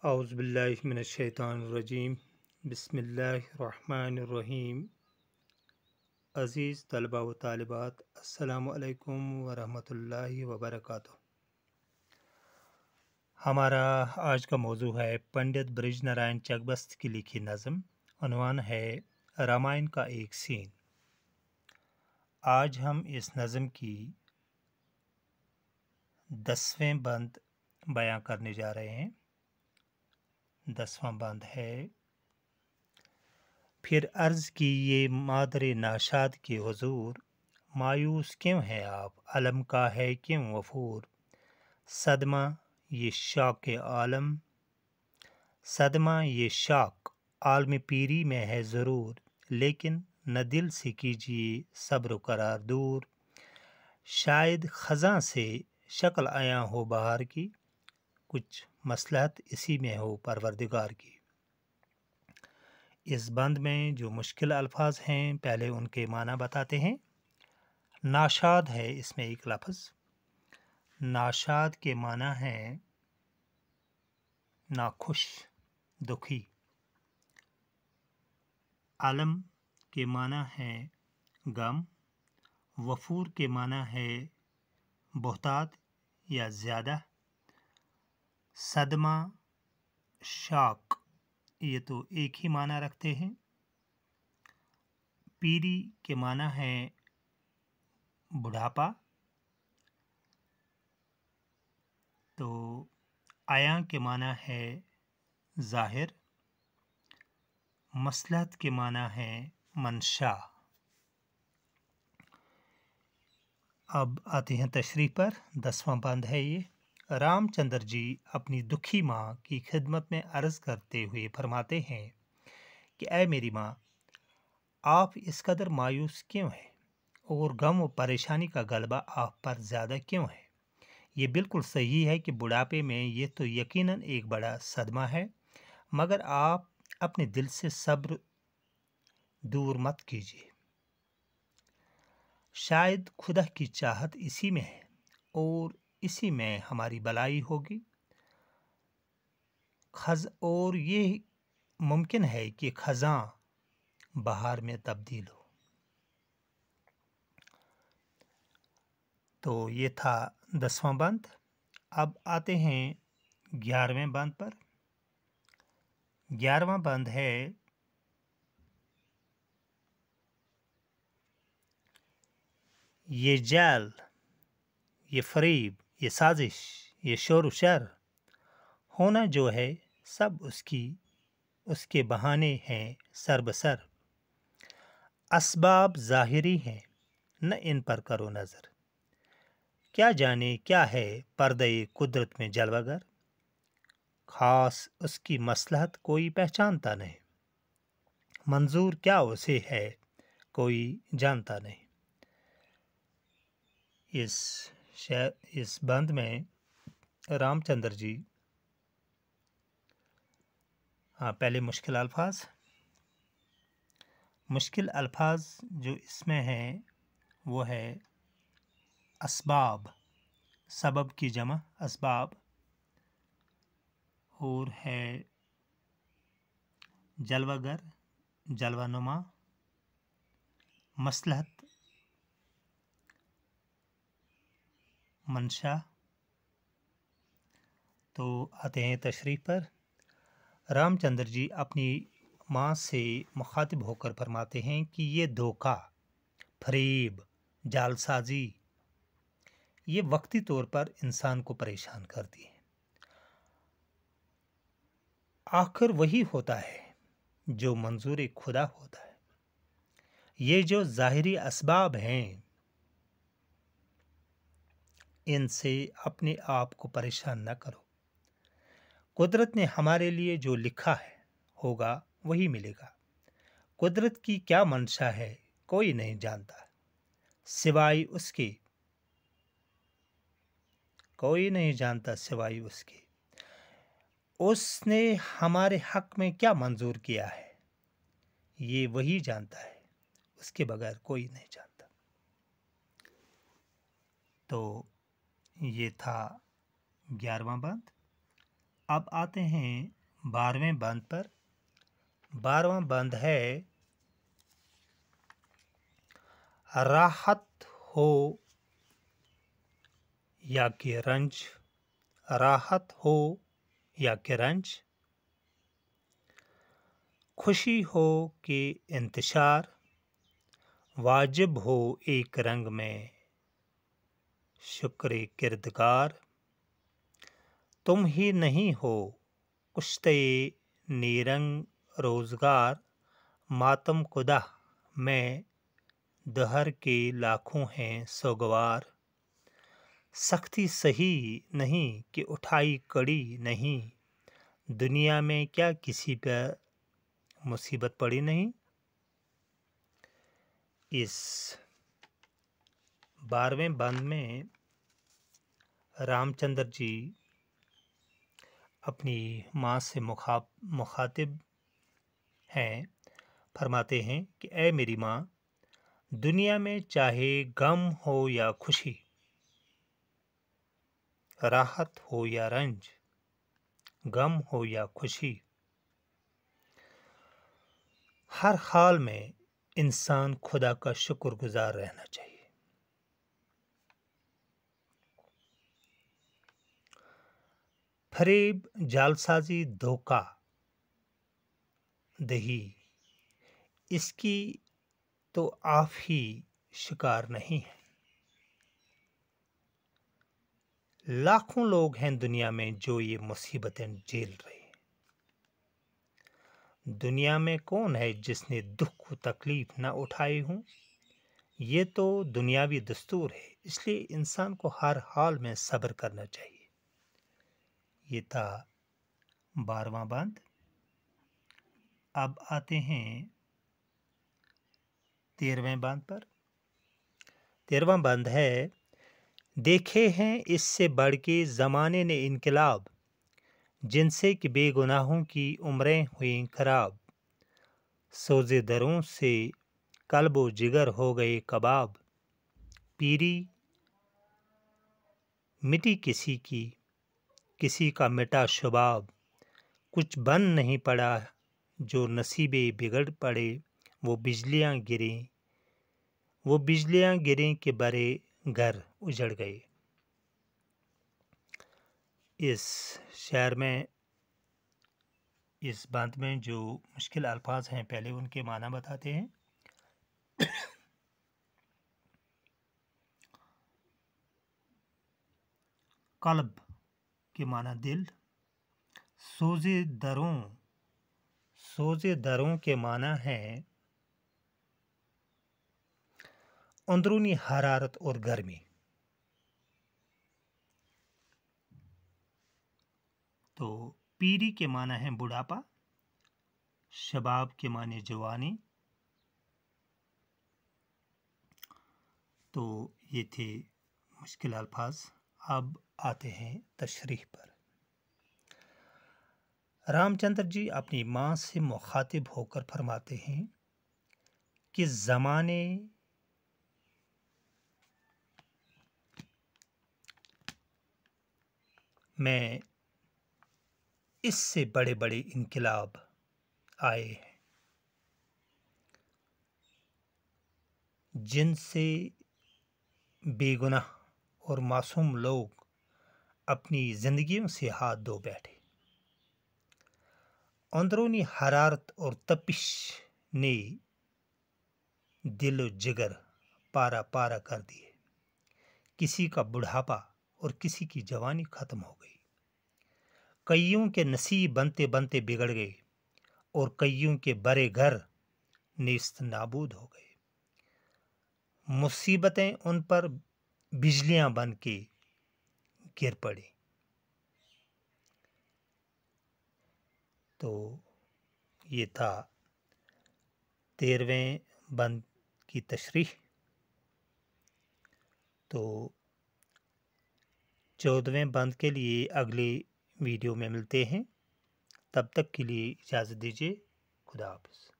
औज़ुबिल्लाहिमिनश्शैतानिर्रजीम बिस्मिल्लाहिर्रहमानिर्रहीम। अज़ीज़ तलबा व तालिबात, अस्सलामु अलैकुम व रहमतुल्लाहि व बरकातुहू। हमारा आज का मौजू है पंडित ब्रिज नारायण चकबस्त की लिखी नज़म। उन्वान है रामायण का एक सीन। आज हम इस नज़म की 10वें बंद बयां करने जा रहे हैं। 10वां बंद है। फिर अर्ज़ की ये मादरे नाशाद के हुज़ूर, मायूस क्यों हैं आप, अलम का है क्यों वफूर। सदमा ये शाक आलम, सदमा ये शाक आलम पीरी में है ज़रूर, लेकिन न दिल से कीजिए सब्र करार दूर। शायद ख़ज़ां से शक्ल आया हो बहार की, कुछ मसलहत इसी में हो परवरदिगार की। इस बंद में जो मुश्किल अल्फाज हैं, पहले उनके माना बताते हैं। नाशाद है इसमें एक लफ्ज़। नाशाद के माना है नाखुश, दुखी। अलम के माना है गम। वफूर के माना है बहुतात या ज़्यादा। सदमा, शाक ये तो एक ही माना रखते हैं। पीरी के माना है बुढ़ापा। तो आया के माना है ज़ाहिर। मसलहत के माना है मंशा। अब आते हैं तशरीह पर। 10वां बंद है ये। रामचंद्र जी अपनी दुखी माँ की खिदमत में अर्ज़ करते हुए फरमाते हैं कि ऐ मेरी माँ, आप इस कदर मायूस क्यों हैं और गम व परेशानी का गलबा आप पर ज़्यादा क्यों है। ये बिल्कुल सही है कि बुढ़ापे में ये तो यकीनन एक बड़ा सदमा है, मगर आप अपने दिल से सब्र दूर मत कीजिए। शायद खुदा की चाहत इसी में है और इसी में हमारी भलाई होगी। और ये मुमकिन है कि ख़ज़ां बहार में तब्दील हो। तो ये था 10वां बंद। अब आते हैं 11वें बंद पर। 11वां बंद है ये जाल, ये फरीब, ये साजिश, ये शोर शर, होना जो है सब उसके बहाने हैं सरबसर। असबाब ज़ाहिरी हैं, न इन पर करो नज़र। क्या जाने क्या है पर्दे कुदरत में जलवागर, खास उसकी मसलहत कोई पहचानता नहीं। मंजूर क्या उसे है कोई जानता नहीं। इस बंद में रामचंद्र जी, पहले मुश्किल अल्फाज जो इसमें हैं वो है असबाब, सबब की जमा असबाब, और है जलवागर, जलवानुमा, मसलहत, मंशा। तो आते हैं तशरीह पर। रामचंद्र जी अपनी माँ से मुखातिब होकर फरमाते हैं कि ये धोखा, फरेब, जालसाजी ये वक्ती तौर पर इंसान को परेशान करती है। आखिर वही होता है जो मंजूर खुदा होता है। ये जो ज़ाहिरी असबाब हैं, इनसे अपने आप को परेशान न करो। कुदरत ने हमारे लिए जो लिखा है होगा वही मिलेगा। कुदरत की क्या मंशा है कोई नहीं जानता, सिवाय उसके कोई नहीं जानता सिवाय उसके। उसने हमारे हक में क्या मंजूर किया है ये वही जानता है, उसके बगैर कोई नहीं जानता। तो ये था 11वां बंद। अब आते हैं 12वें बंद पर। 12वां बंद है, राहत हो या कि रंज, राहत हो या कि रंज, खुशी हो कि इंतशार, वाजिब हो एक रंग में शुक्र किरदगार, तुम ही नहीं हो कुश्ते नीरंग रोजगार, मातम कुदा में दहर के लाखों हैं सोगवार, सख्ती सही नहीं कि उठाई कड़ी नहीं, दुनिया में क्या किसी पर मुसीबत पड़ी नहीं। इस 12वें बंद में रामचंद्र जी अपनी माँ से मुखातिब हैं, फरमाते हैं कि ऐ मेरी माँ, दुनिया में चाहे गम हो या खुशी, राहत हो या रंज, गम हो या खुशी, हर हाल में इंसान खुदा का शुक्रगुजार रहना चाहिए। फरेब, जालसाजी, धोखा दही, इसकी तो आप ही शिकार नहीं है। लाखों लोग हैं दुनिया में जो ये मुसीबतें झेल रहे हैं। दुनिया में कौन है जिसने दुख तकलीफ न उठाए हों। ये तो दुनियावी दस्तूर है, इसलिए इंसान को हर हाल में सब्र करना चाहिए। ये था 12वां बंद। अब आते हैं 13वें बंद पर। 13वां बंद है, देखे हैं इससे बढ़ के ज़माने ने इनकलाब, जिनसे कि बेगुनाहों की उम्रें हुई खराब, सोज़े दरों से कल्बो जिगर हो गए कबाब, पीरी मिटी किसी का मिटा शुबाब, कुछ बन नहीं पड़ा जो नसीबे बिगड़ पड़े, वो बिजलियां गिरें के बड़े घर उजड़ गए। इस शेर में, इस बंद में जो मुश्किल अल्फाज हैं, पहले उनके माना बताते हैं। कल्ब के माना दिल, सोज़े दरों के माना है अंदरूनी हरारत और गर्मी। तो पीरी के माना है बुढ़ापा, शबाब के माने जवानी। तो ये थे मुश्किल अल्फाज। अब आते हैं तशरीह पर। रामचंद्र जी अपनी माँ से मुखातिब होकर फरमाते हैं कि ज़माने में इससे बड़े बड़े इनकलाब आए हैं, जिनसे बेगुनाह और मासूम लोग अपनी जिंदगियों से हाथ धो बैठे। अंदरूनी हरारत और तपिश ने दिल जिगर पारा पारा कर दिए। किसी का बुढ़ापा और किसी की जवानी खत्म हो गई। कईयों के नसीब बनते बनते बिगड़ गए और कईयों के बड़े घर नेस्त नाबूद हो गए। मुसीबतें उन पर बिजलियां बन के गिर पड़ी। तो ये था 13वें बंद की तशरीह। तो 14वें बंद के लिए अगले वीडियो में मिलते हैं। तब तक के लिए इजाज़त दीजिए। खुदा हाफ़िज़।